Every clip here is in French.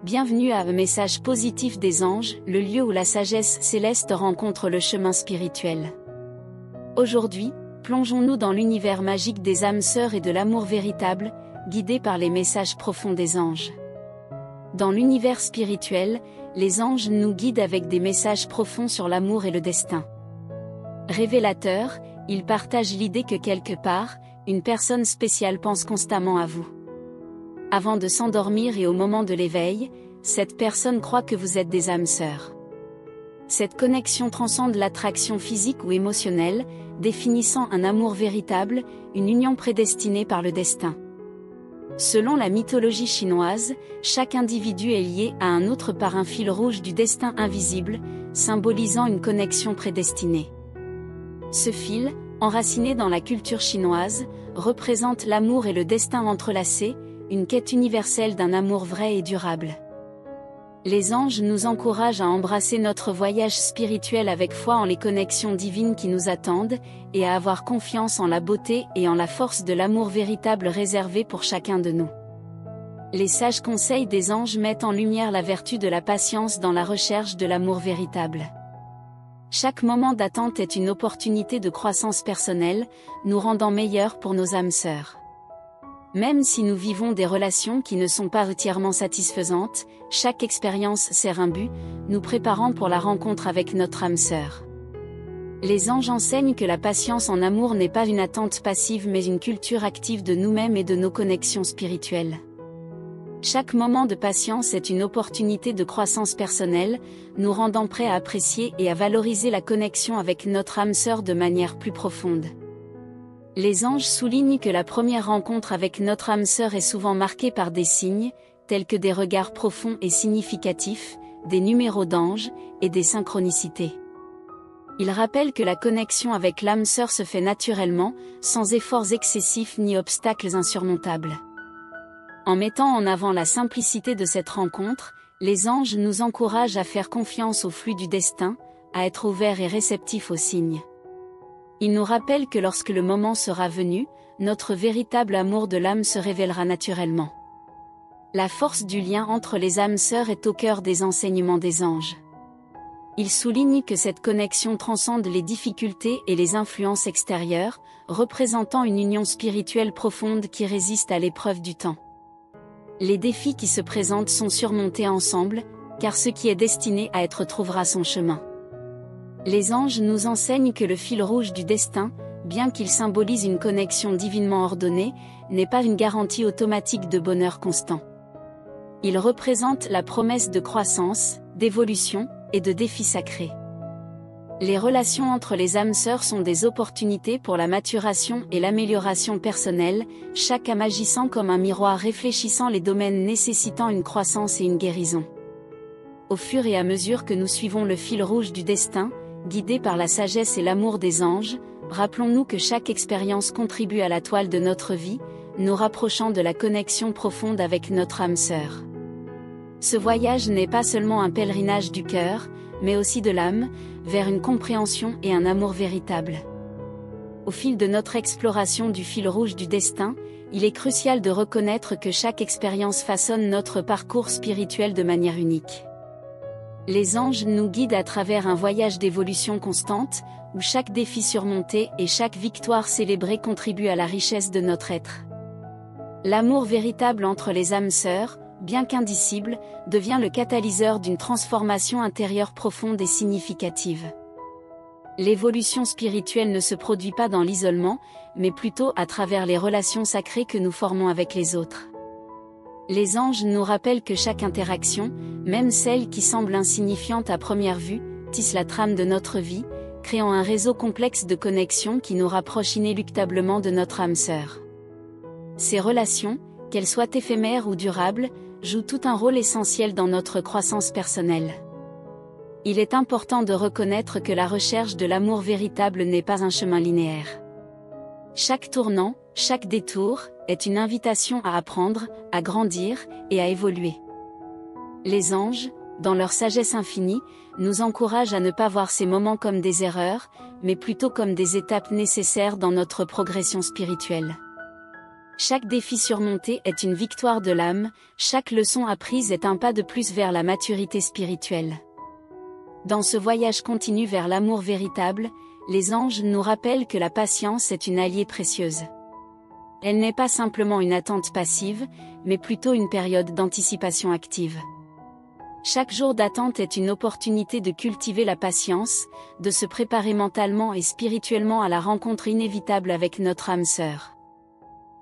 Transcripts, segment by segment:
Bienvenue à Un message positif des anges, le lieu où la sagesse céleste rencontre le chemin spirituel. Aujourd'hui, plongeons-nous dans l'univers magique des âmes sœurs et de l'amour véritable, guidés par les messages profonds des anges. Dans l'univers spirituel, les anges nous guident avec des messages profonds sur l'amour et le destin. Révélateurs, ils partagent l'idée que quelque part, une personne spéciale pense constamment à vous. Avant de s'endormir et au moment de l'éveil, cette personne croit que vous êtes des âmes sœurs. Cette connexion transcende l'attraction physique ou émotionnelle, définissant un amour véritable, une union prédestinée par le destin. Selon la mythologie chinoise, chaque individu est lié à un autre par un fil rouge du destin invisible, symbolisant une connexion prédestinée. Ce fil, enraciné dans la culture chinoise, représente l'amour et le destin entrelacés, une quête universelle d'un amour vrai et durable. Les anges nous encouragent à embrasser notre voyage spirituel avec foi en les connexions divines qui nous attendent, et à avoir confiance en la beauté et en la force de l'amour véritable réservé pour chacun de nous. Les sages conseils des anges mettent en lumière la vertu de la patience dans la recherche de l'amour véritable. Chaque moment d'attente est une opportunité de croissance personnelle, nous rendant meilleurs pour nos âmes sœurs. Même si nous vivons des relations qui ne sont pas entièrement satisfaisantes, chaque expérience sert un but, nous préparant pour la rencontre avec notre âme sœur. Les anges enseignent que la patience en amour n'est pas une attente passive mais une culture active de nous-mêmes et de nos connexions spirituelles. Chaque moment de patience est une opportunité de croissance personnelle, nous rendant prêts à apprécier et à valoriser la connexion avec notre âme sœur de manière plus profonde. Les anges soulignent que la première rencontre avec notre âme sœur est souvent marquée par des signes, tels que des regards profonds et significatifs, des numéros d'anges, et des synchronicités. Ils rappellent que la connexion avec l'âme sœur se fait naturellement, sans efforts excessifs ni obstacles insurmontables. En mettant en avant la simplicité de cette rencontre, les anges nous encouragent à faire confiance au flux du destin, à être ouverts et réceptifs aux signes. Ils nous rappellent que lorsque le moment sera venu, notre véritable amour de l'âme se révélera naturellement. La force du lien entre les âmes sœurs est au cœur des enseignements des anges. Ils soulignent que cette connexion transcende les difficultés et les influences extérieures, représentant une union spirituelle profonde qui résiste à l'épreuve du temps. Les défis qui se présentent sont surmontés ensemble, car ce qui est destiné à être trouvera son chemin. Les anges nous enseignent que le fil rouge du destin, bien qu'il symbolise une connexion divinement ordonnée, n'est pas une garantie automatique de bonheur constant. Il représente la promesse de croissance, d'évolution, et de défis sacrés. Les relations entre les âmes sœurs sont des opportunités pour la maturation et l'amélioration personnelle, chaque âme agissant comme un miroir réfléchissant les domaines nécessitant une croissance et une guérison. Au fur et à mesure que nous suivons le fil rouge du destin, guidés par la sagesse et l'amour des anges, rappelons-nous que chaque expérience contribue à la toile de notre vie, nous rapprochant de la connexion profonde avec notre âme sœur. Ce voyage n'est pas seulement un pèlerinage du cœur, mais aussi de l'âme, vers une compréhension et un amour véritable. Au fil de notre exploration du fil rouge du destin, il est crucial de reconnaître que chaque expérience façonne notre parcours spirituel de manière unique. Les anges nous guident à travers un voyage d'évolution constante, où chaque défi surmonté et chaque victoire célébrée contribue à la richesse de notre être. L'amour véritable entre les âmes sœurs, bien qu'indicible, devient le catalyseur d'une transformation intérieure profonde et significative. L'évolution spirituelle ne se produit pas dans l'isolement, mais plutôt à travers les relations sacrées que nous formons avec les autres. Les anges nous rappellent que chaque interaction, même celle qui semble insignifiante à première vue, tisse la trame de notre vie, créant un réseau complexe de connexions qui nous rapproche inéluctablement de notre âme sœur. Ces relations, qu'elles soient éphémères ou durables, jouent tout un rôle essentiel dans notre croissance personnelle. Il est important de reconnaître que la recherche de l'amour véritable n'est pas un chemin linéaire. Chaque tournant, chaque détour, est une invitation à apprendre, à grandir, et à évoluer. Les anges, dans leur sagesse infinie, nous encouragent à ne pas voir ces moments comme des erreurs, mais plutôt comme des étapes nécessaires dans notre progression spirituelle. Chaque défi surmonté est une victoire de l'âme, chaque leçon apprise est un pas de plus vers la maturité spirituelle. Dans ce voyage continu vers l'amour véritable, les anges nous rappellent que la patience est une alliée précieuse. Elle n'est pas simplement une attente passive, mais plutôt une période d'anticipation active. Chaque jour d'attente est une opportunité de cultiver la patience, de se préparer mentalement et spirituellement à la rencontre inévitable avec notre âme sœur.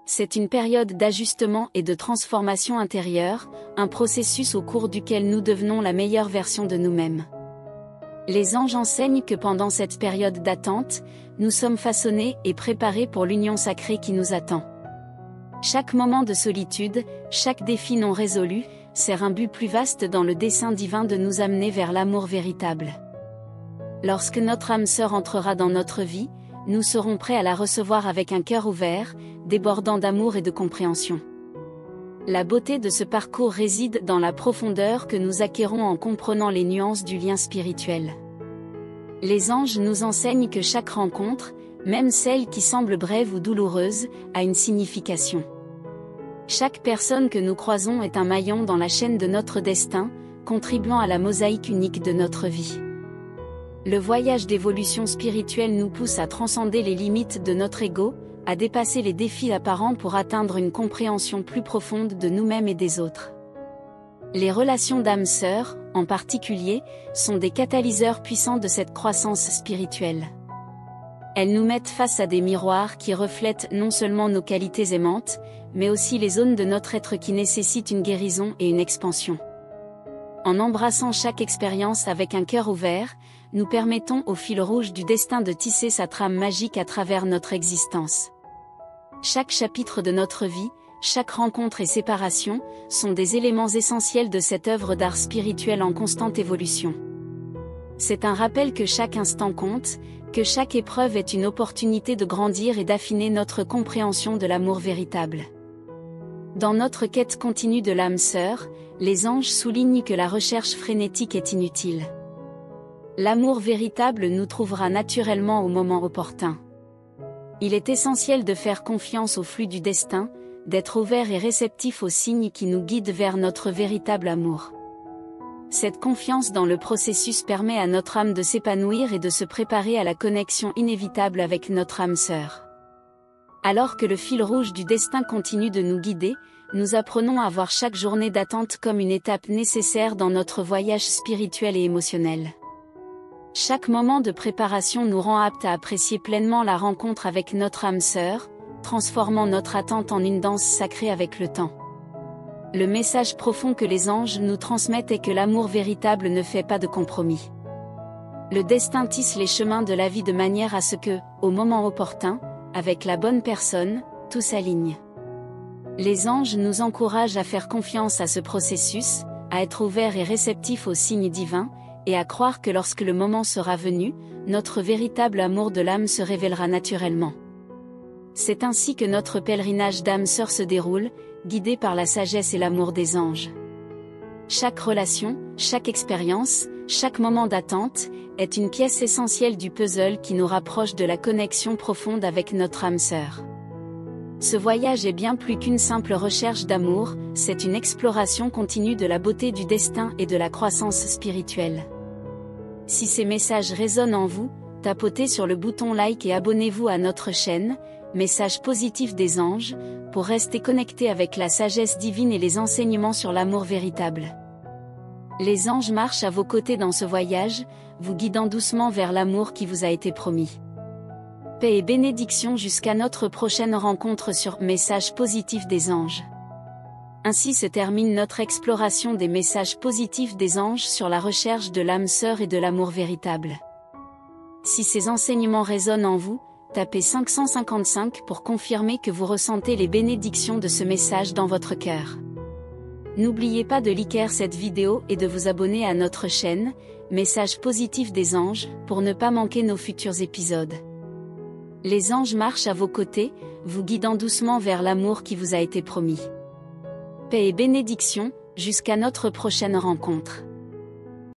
C'est une période d'ajustement et de transformation intérieure, un processus au cours duquel nous devenons la meilleure version de nous-mêmes. Les anges enseignent que pendant cette période d'attente, nous sommes façonnés et préparés pour l'union sacrée qui nous attend. Chaque moment de solitude, chaque défi non résolu, sert un but plus vaste dans le dessein divin de nous amener vers l'amour véritable. Lorsque notre âme sœur entrera dans notre vie, nous serons prêts à la recevoir avec un cœur ouvert, débordant d'amour et de compréhension. La beauté de ce parcours réside dans la profondeur que nous acquérons en comprenant les nuances du lien spirituel. Les anges nous enseignent que chaque rencontre, même celle qui semble brève ou douloureuse, a une signification. Chaque personne que nous croisons est un maillon dans la chaîne de notre destin, contribuant à la mosaïque unique de notre vie. Le voyage d'évolution spirituelle nous pousse à transcender les limites de notre ego, à dépasser les défis apparents pour atteindre une compréhension plus profonde de nous-mêmes et des autres. Les relations d'âme sœur, en particulier, sont des catalyseurs puissants de cette croissance spirituelle. Elles nous mettent face à des miroirs qui reflètent non seulement nos qualités aimantes, mais aussi les zones de notre être qui nécessitent une guérison et une expansion. En embrassant chaque expérience avec un cœur ouvert, nous permettons au fil rouge du destin de tisser sa trame magique à travers notre existence. Chaque chapitre de notre vie, chaque rencontre et séparation, sont des éléments essentiels de cette œuvre d'art spirituel en constante évolution. C'est un rappel que chaque instant compte, que chaque épreuve est une opportunité de grandir et d'affiner notre compréhension de l'amour véritable. Dans notre quête continue de l'âme sœur, les anges soulignent que la recherche frénétique est inutile. L'amour véritable nous trouvera naturellement au moment opportun. Il est essentiel de faire confiance au flux du destin, d'être ouvert et réceptif aux signes qui nous guident vers notre véritable amour. Cette confiance dans le processus permet à notre âme de s'épanouir et de se préparer à la connexion inévitable avec notre âme sœur. Alors que le fil rouge du destin continue de nous guider, nous apprenons à voir chaque journée d'attente comme une étape nécessaire dans notre voyage spirituel et émotionnel. Chaque moment de préparation nous rend aptes à apprécier pleinement la rencontre avec notre âme sœur, transformant notre attente en une danse sacrée avec le temps. Le message profond que les anges nous transmettent est que l'amour véritable ne fait pas de compromis. Le destin tisse les chemins de la vie de manière à ce que, au moment opportun, avec la bonne personne, tout s'aligne. Les anges nous encouragent à faire confiance à ce processus, à être ouverts et réceptifs aux signes divins, et à croire que lorsque le moment sera venu, notre véritable amour de l'âme se révélera naturellement. C'est ainsi que notre pèlerinage d'âme sœur se déroule, guidé par la sagesse et l'amour des anges. Chaque relation, chaque expérience, chaque moment d'attente, est une pièce essentielle du puzzle qui nous rapproche de la connexion profonde avec notre âme sœur. Ce voyage est bien plus qu'une simple recherche d'amour, c'est une exploration continue de la beauté du destin et de la croissance spirituelle. Si ces messages résonnent en vous, tapotez sur le bouton like et abonnez-vous à notre chaîne, Message positif des anges, pour rester connecté avec la sagesse divine et les enseignements sur l'amour véritable. Les anges marchent à vos côtés dans ce voyage, vous guidant doucement vers l'amour qui vous a été promis. Paix et bénédiction jusqu'à notre prochaine rencontre sur Message positif des anges. Ainsi se termine notre exploration des messages positifs des anges sur la recherche de l'âme sœur et de l'amour véritable. Si ces enseignements résonnent en vous, tapez 555 pour confirmer que vous ressentez les bénédictions de ce message dans votre cœur. N'oubliez pas de liker cette vidéo et de vous abonner à notre chaîne, Message positif des anges, pour ne pas manquer nos futurs épisodes. Les anges marchent à vos côtés, vous guidant doucement vers l'amour qui vous a été promis. Paix et bénédiction, jusqu'à notre prochaine rencontre.